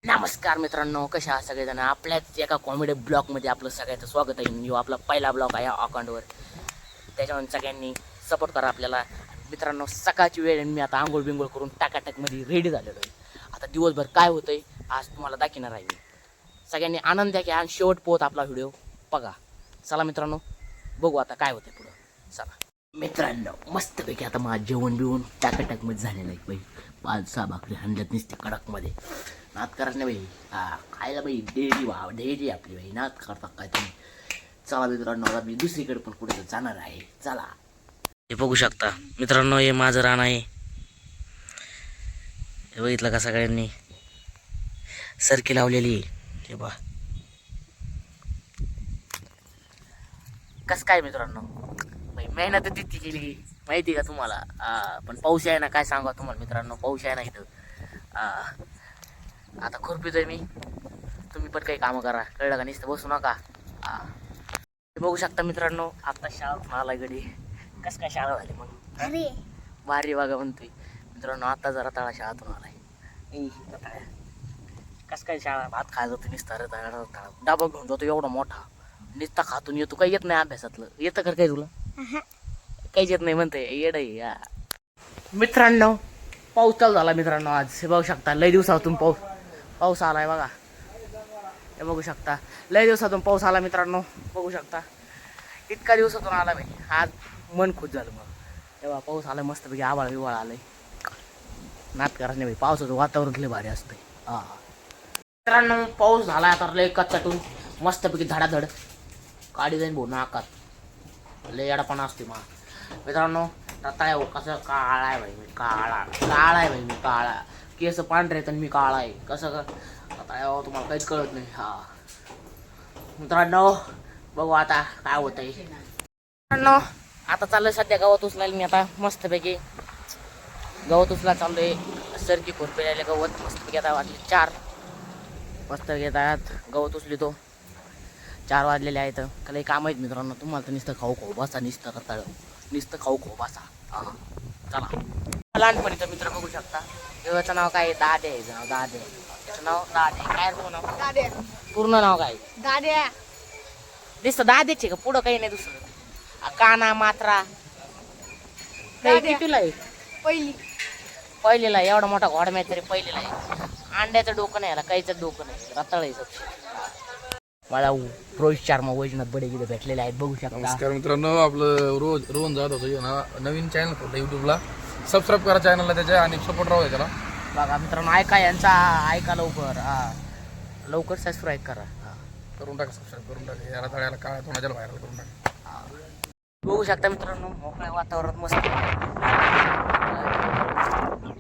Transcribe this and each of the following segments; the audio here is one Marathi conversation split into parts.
नमस्कार मित्रांनो, कशा आहात सगळेजण. आपल्याच एका कॉमेडी ब्लॉगमध्ये आपलं सगळ्यांचं स्वागत आहे. यो आपला पहिला ब्लॉग आहे या अकाउंटवर. त्याच्यावर सगळ्यांनी सपोर्ट करा आपल्याला. मित्रांनो, सकाळची वेळ आणि मी आता आंघोळ बिंघोळ करून टाकाटाकमध्ये रेडी झालेलो आहे. आता दिवसभर काय होतंय आज तुम्हाला दाखवणार आहे मी. सगळ्यांनी आनंद द्या की आणि शेवट पोहोच आपला व्हिडिओ बघा. चला मित्रांनो, बघू आता काय होतंय पुढं. चला मित्रांनो, मस्तपैकी आता माझं जेवण बिवून टाकाटाकमध्ये झालेलं आहे बाई. 5-6 भाकरी हंड्यात निसते कडकमध्ये. नात करत नाही बाई. खायला बाई डेली आपली बाई नात करता काय तुम्ही. चला मित्रांनो, आता मी दुसरीकडे पण कुठे जाणार आहे. चला. हे बघू शकता मित्रांनो, हे माझं रान आहे. हे बघितलं का सगळ्यांनी सरकी लावलेली. हे बा कस काय मित्रांनो, बाई मेहनत तिथे केली माहिती का तुम्हाला. पण पाऊस आहे ना, काय सांगा तुम्हाला मित्रांनो, पाऊस आहे ना इथं. आता खुरपीतोय मी. तुम्ही पण काही कामं करा, कळलं का. नुसतं बसू नका. बघू शकता मित्रांनो, आता शाळा आला गडी. कस काय शाळा झाली मग. अरे भारी बघा म्हणतोय मित्रांनो. आता जरा तळा शाळातून आलाय. कस काय शाळा भात खायला जातो नुसता रे. डाबा घेऊन जातो एवढा मोठा, नुसता खातून येतो. काही येत नाही अभ्यासातलं. येतं कर काय तुला. काहीच येत नाही म्हणते येड आहे. मित्रांनो, पाऊस चालू झाला मित्रांनो आज. हे बघू शकता लय दिवसातून पाऊस आलाय बघा. हे बघू शकता लय दिवसातून पाऊस आला मित्रांनो. बघू शकता इतका दिवसातून आला बाई. आज मन खुश झालं मग. तेव्हा पाऊस आलाय मस्तपैकी. आभाळ बिवाळ आलंय. नात करायचं नाही बाई. पावसाचं वातावरण लय भारी असतंय. मित्रांनो, पाऊस झाला आता लय कच्चाटून मस्तपैकी धडाधड काढी जाईन भाऊ नाकात. लय येडापणा असते मा मित्रांनो. रताळ्या कसं काळा आहे भाई मी. काळा आहे भाई मी. काळा केस पांढरे तर मी काळा आहे. कसं का रताळ्या तुम्हाला काहीच कळत नाही. मित्रांनो, बघू आता काय होतंय. मित्रांनो, आता चाललंय सध्या गवत उचलायला मी. आता मस्तपैकी गवत उचला चाललोय. सरकी खुरपे गवत मस्तपैकी. आता वाजले 4 मस्त घेतात गवत उचली तो. 4 वाजलेले आहेत. काही काम आहेत मित्रांनो. तुम्हाला तर नुसतं खाऊ बसा. नुसतं रताळ नुसतं खाऊ बसा. चला. लहानपणीचा मित्र बघू शकता. देवाचं नाव काय. दादे आहे नाव. दादे. त्याचं नाव दादे. काय रे नाव. दाद्या पूर्ण नाव काय. दाद्या दिसतं दादेचे का. पुढं काही नाही दुसरं. काना मात्रा. कितीला आहे. पहिलेला आहे. एवढा मोठा घोडा तरी पहिलेला आहे. अंड्याचं डोकं नाही याला. काहीच डोकं नाही. रताळ आहे सबसे. मला रोहित शर्मा वैजनाथ बडे गिरे भेटलेले आहेत. बघू शकता. नमस्कार मित्रांनो, आपलं रोहन जाधव होतं नवीन चॅनल खोललं यूट्यूबला. सबस्क्राईब करा चॅनलला त्याच्या आणि सपोर्ट राहू त्याला. बघा मित्रांनो, ऐका यांचा. ऐका लवकर. लवकर सबस्क्राईब करा. करून टाका. सबस्क्राईब करून टाका. याला तळ्याला काय तोंडाच्या व्हायरल करून टाका. बघू शकता मित्रांनो, मोकळ्या वातावरण मस्त.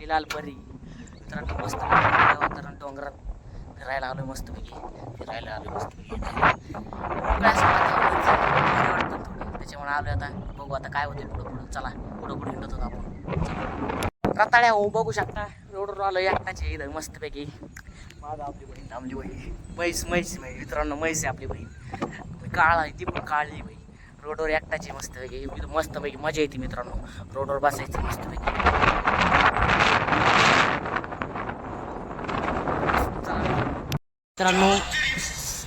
लाल परी मित्रांनो मस्त वातावरण. डोंगरात फिरायला आलो मस्तपैकी. त्याच्यामुळे आलो आता. बघू आता काय होते पुढं. चला पुढं हिंडत होतो आपण. रताळ्या हो बघू शकता. रोडवर आलो एकटाचे इथं मस्तपैकी. माझा आपली बहीण थांबली बाई. म्हैस मित्रांनो. म्हैस आहे आपली बहीण. काळा आहे ती पण काळी बाई. रोडवर एकटाची मस्तपैकी. मस्तपैकी मजा येते मित्रांनो. रोडवर बसायची मस्तपैकी. मित्रांनो,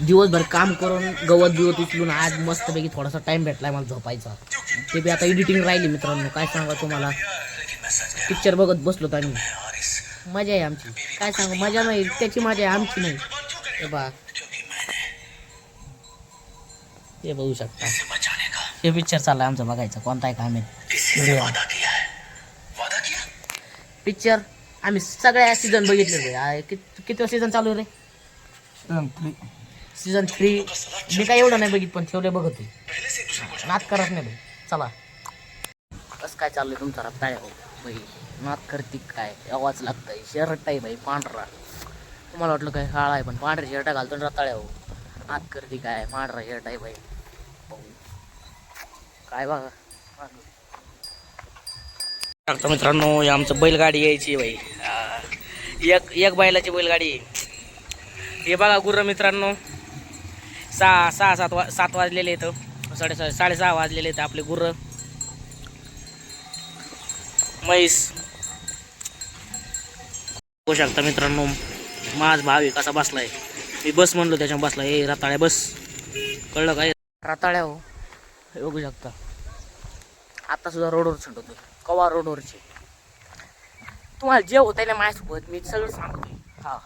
दिवसभर काम करून गवत बिवत उचलून आज मस्तपैकी थोडासा टाइम भेटलाय मला झोपायचा. ते बी आता एडिटिंग राहिली मित्रांनो. काय सांगा तुम्हाला. पिक्चर बघत बसलो तर आम्ही. मजा आहे आमची. काय सांगू. मजा नाही त्याची, मजा आहे आमची नाही. हे बा ते बघू शकता. हे पिक्चर चाललाय आमचं बघायचं. कोणताही काम आहे पिक्चर. आम्ही सगळ्या सीझन बघितले. किती सीझन चालू रे. सीझन 3. मी काय एवढं नाही बघित पण ठेवले बघत. नात करत नाही भाई. चला. कसं काय चाललंय तुमचा रताळ्या हो भाई. नात करते काय. आवाज लागतंय. शर्ट आहे भाई पांढरा. तुम्हाला वाटलं काय काळा आहे पण पांढरा शर्ट घालतो रताळ्या हो. नात करते काय. पांढरा शर्ट आहे भाई. काय बघा मित्रांनो, आमचं बैलगाडी यायची भाई. एक बैलाची बैलगाडी. हे बघा गुर्र मित्रांनो. 7 वाजलेले आहेत. 6:30 वाजलेले आहेत आपले गुर्र. म्हैस बघू शकता मित्रांनो. माझ भाव आहे कसा बसलाय. मी बस म्हणलो त्याच्या बसला. ए रताळ्या बस, कळलं काय रताळ्या हो. हे बघू शकता आता सुद्धा रोडवर छंडवतोय. कवा रोडवरचे तुम्हाला जे होत आहे ना माझ्यासोबत मी सगळं सांगतोय. हा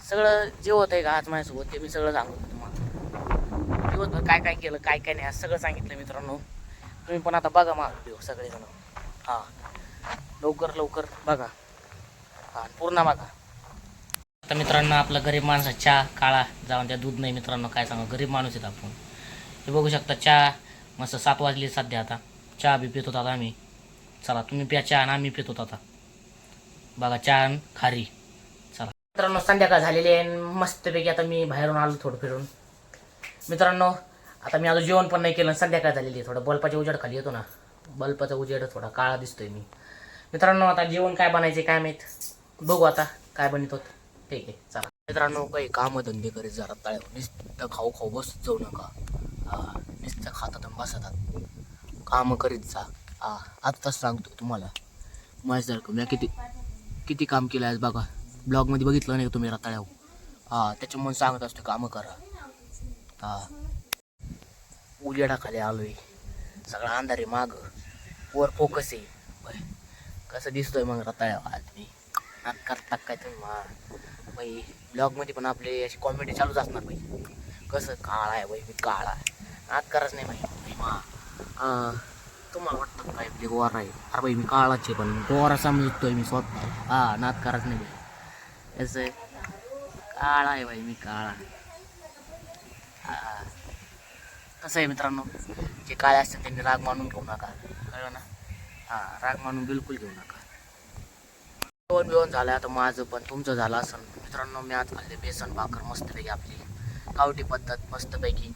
सगळं जे होत आहे का आज माझ्यासोबत ते मी सगळं सांगतो तुम्हाला. दिवसभर काय काय केलं काय काय नाही आज सगळं सांगितलं मित्रांनो. तुम्ही पण आता बघा मग व्हिडिओ सगळेजण. हा लवकर लवकर बघा. हा पूर्ण बघा. आता मित्रांनो आपला गरीब माणसा चहा काळा जाऊन त्या दूध नाही मित्रांनो काय सांगा गरीब माणूस आहेत आपण. हे बघू शकता चहा मस्त 7 वाजले सध्या. आता चहा बी पित होता आम्ही. चला तुम्ही प्या चहा आणि आम्ही पित होतो आता. बघा चहा आणि खारी. चला मित्रांनो संध्याकाळ झालेली आहे मस्तपैकी आता मी बाहेरून आलो थोडं फिरून. मित्रांनो आता मी अजून जेवण पण नाही केलं. संध्याकाळ झालेली आहे. थोडं बल्बाच्या उजेड खाली येतो ना. बल्बाचा उजेड थोडा काळा दिसतोय मी. मित्रांनो आता जेवण काय बनायचे काय माहीत. बघू आता काय बनवतो. ठीक आहे चला. मित्रांनो काही काम धंदे करीत जरा तळ्यावर नुसतं खाऊ खाऊ बसत जाऊ नका. हा नुसतं खातात आणि बसतात. काम करीत जा. हा आत्ताच सांगतो तुम्हाला. माझ्यासारखं मी किती काम केलं आहे बघा. ब्लॉगमध्ये बघितलं नाही तुम्ही रताळ्यावर. हा त्याच्यामुळे सांगत असतो कामं करा. हा उजेडाखाली आलोय. सगळा अंधार आहे माग. वर फोकस आहे. कसं दिसतोय मग रताळ्यावर आज मी. नात करता काय तुम्ही बाई. ब्लॉगमध्ये पण आपले अशी कॉमेडी चालूच असणार बाई. कसं काळा आहे बाई मी काळा आहे. नात करायच नाही बाई मा. तुम्हाला वाटतं काय म्हणजे गोरा आहे. अरे बाई मी काळाच आहे पण गोरा समजतोय मी स्वतः. हा नात करायच नाही बाई. असं काळा आहे बाई मी काळा. कसं आहे मित्रांनो जे काळे असतात त्यांनी राग मानून घेऊ नका. कळलं ना. हा राग मानून बिलकुल घेऊ नका. जेवण बिवण झालं आता माझं पण तुमचं झालं असं. मित्रांनो मी आज खाल्ले बेसन भाकर मस्तपैकी आपली गावठी पद्धत मस्तपैकी.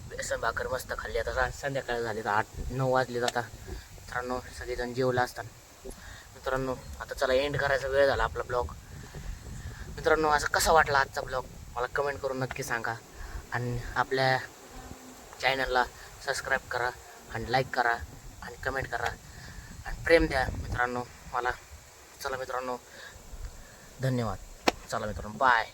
बेसन भाकर मस्त खाल्ली. आता संध्याकाळ झाली तर 8-9 वाजले आता. मित्रांनो सगळेजण जेवलं असतात. मित्रांनो आता चला एंड करायचा वेळ झाला आपला ब्लॉग. मित्रांनो असं कसा वाटला आजचा ब्लॉग मला कमेंट करून नक्की सांगा. आणि आपल्या चॅनलला सबस्क्राईब करा आणि लाईक करा आणि कमेंट करा आणि प्रेम द्या मित्रांनो मला. चला मित्रांनो धन्यवाद. चला मित्रांनो बाय.